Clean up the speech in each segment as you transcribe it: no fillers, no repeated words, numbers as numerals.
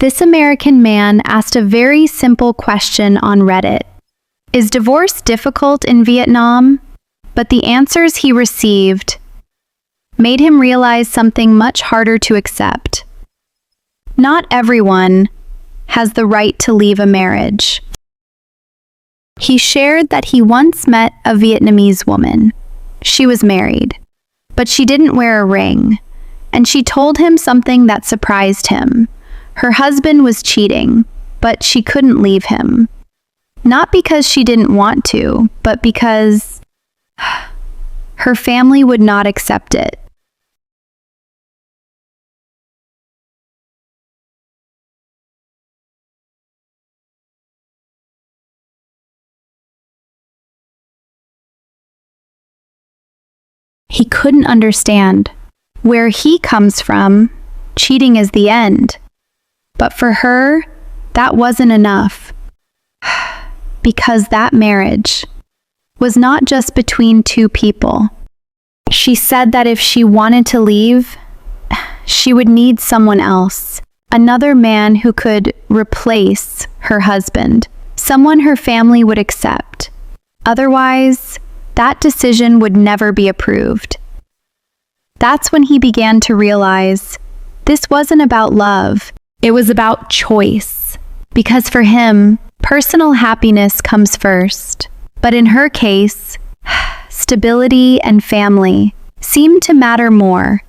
This American man asked a very simple question on Reddit. Is divorce difficult in Vietnam? But the answers he received made him realize something much harder to accept. Not everyone has the right to leave a marriage. He shared that he once met a Vietnamese woman. She was married, but she didn't wear a ring, and she told him something that surprised him. Her husband was cheating, but she couldn't leave him. Not because she didn't want to, but because her family would not accept it. He couldn't understand. Where he comes from, cheating is the end. But for her, that wasn't enough. Because that marriage was not just between two people. She said that if she wanted to leave, she would need someone else. Another man who could replace her husband. Someone her family would accept. Otherwise, that decision would never be approved. That's when he began to realize this wasn't about love, it was about choice. Because for him, personal happiness comes first. But in her case, stability and family seemed to matter more.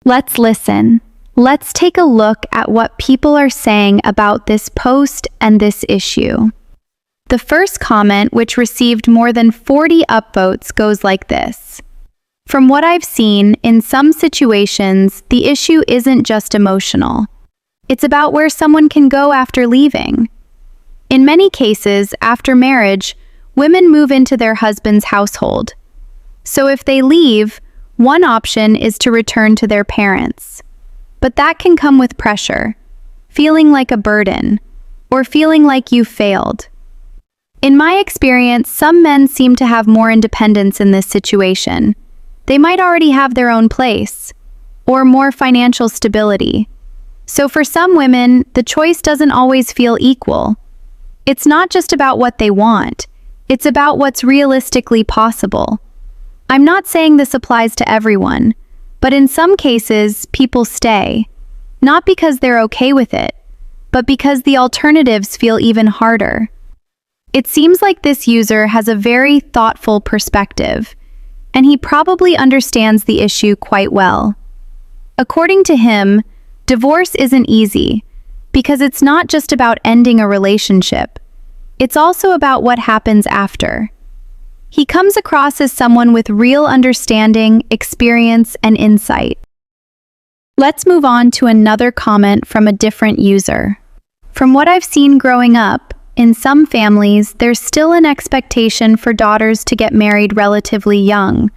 Let's listen. Let's take a look at what people are saying about this post and this issue. The first comment, which received more than 40 upvotes, goes like this. From what I've seen, in some situations, the issue isn't just emotional. It's about where someone can go after leaving. In many cases, after marriage, women move into their husband's household. So if they leave, one option is to return to their parents. But that can come with pressure, feeling like a burden, or feeling like you failed. In my experience, some men seem to have more independence in this situation. They might already have their own place, or more financial stability. So for some women, the choice doesn't always feel equal. It's not just about what they want, it's about what's realistically possible. I'm not saying this applies to everyone, but in some cases, people stay, not because they're okay with it, but because the alternatives feel even harder. It seems like this user has a very thoughtful perspective, and he probably understands the issue quite well. According to him, divorce isn't easy, because it's not just about ending a relationship. It's also about what happens after. He comes across as someone with real understanding, experience, and insight. Let's move on to another comment from a different user. From what I've seen growing up, in some families, there's still an expectation for daughters to get married relatively young,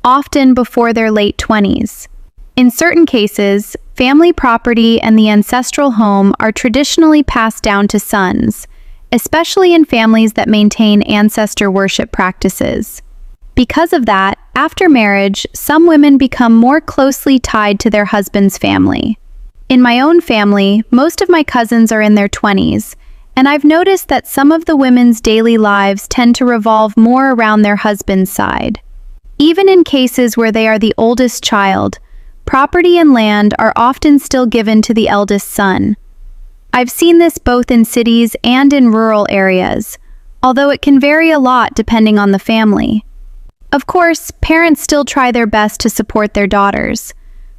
often before their late 20s. In certain cases, family property and the ancestral home are traditionally passed down to sons, especially in families that maintain ancestor worship practices. Because of that, after marriage, some women become more closely tied to their husband's family. In my own family, most of my cousins are in their 20s, and I've noticed that some of the women's daily lives tend to revolve more around their husband's side. Even in cases where they are the oldest child, property and land are often still given to the eldest son. I've seen this both in cities and in rural areas, although it can vary a lot depending on the family. Of course, parents still try their best to support their daughters,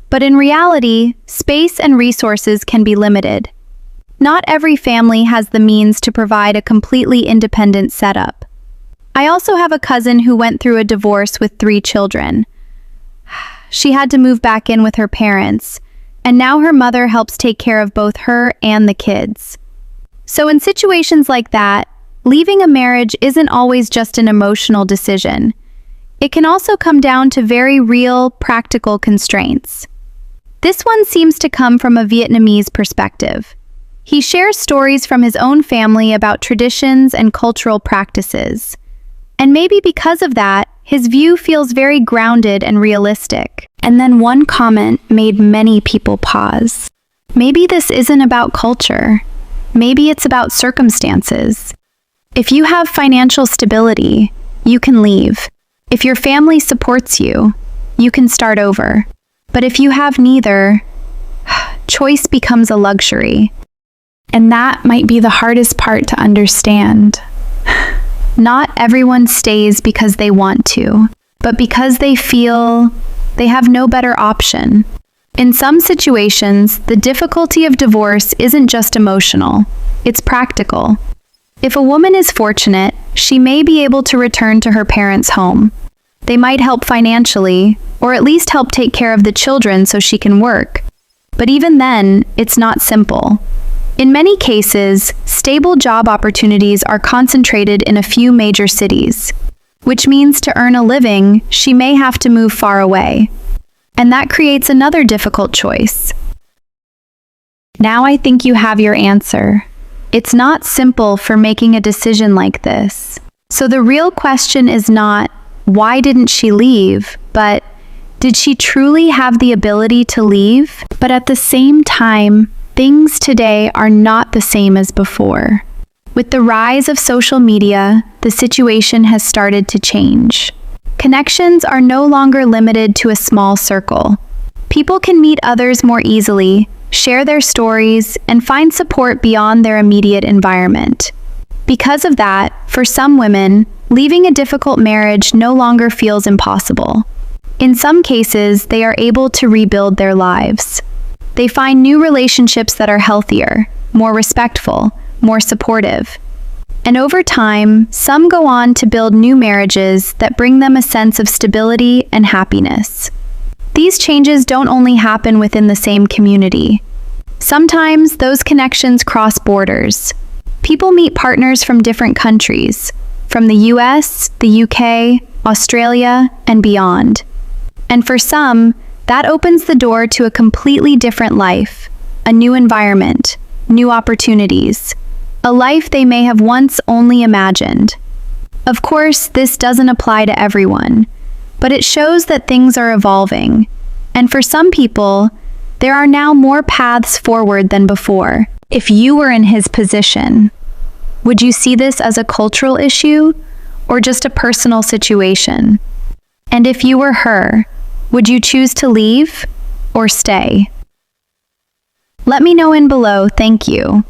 but in reality, space and resources can be limited. Not every family has the means to provide a completely independent setup. I also have a cousin who went through a divorce with 3 children. She had to move back in with her parents, and now her mother helps take care of both her and the kids. So in situations like that, leaving a marriage isn't always just an emotional decision. It can also come down to very real, practical constraints. This one seems to come from a Vietnamese perspective. He shares stories from his own family about traditions and cultural practices. And maybe because of that, his view feels very grounded and realistic. And then one comment made many people pause. Maybe this isn't about culture. Maybe it's about circumstances. If you have financial stability, you can leave. If your family supports you, you can start over. But if you have neither, choice becomes a luxury. And that might be the hardest part to understand. Not everyone stays because they want to, but because they feel they have no better option. In some situations, the difficulty of divorce isn't just emotional, it's practical. If a woman is fortunate, she may be able to return to her parents' home. They might help financially, or at least help take care of the children so she can work. But even then, it's not simple. In many cases, stable job opportunities are concentrated in a few major cities, which means to earn a living, she may have to move far away. And that creates another difficult choice. Now I think you have your answer. It's not simple for making a decision like this. So the real question is not, why didn't she leave, but did she truly have the ability to leave? But at the same time, things today are not the same as before. With the rise of social media, the situation has started to change. Connections are no longer limited to a small circle. People can meet others more easily, share their stories, and find support beyond their immediate environment. Because of that, for some women, leaving a difficult marriage no longer feels impossible. In some cases, they are able to rebuild their lives. They find new relationships that are healthier, more respectful, more supportive. And over time, some go on to build new marriages that bring them a sense of stability and happiness. These changes don't only happen within the same community. Sometimes those connections cross borders. People meet partners from different countries, from the US, the UK, Australia, and beyond. And for some, that opens the door to a completely different life, a new environment, new opportunities, a life they may have once only imagined. Of course, this doesn't apply to everyone, but it shows that things are evolving. And for some people, there are now more paths forward than before. If you were in his position, would you see this as a cultural issue or just a personal situation? And if you were her, would you choose to leave or stay? Let me know in below. Thank you.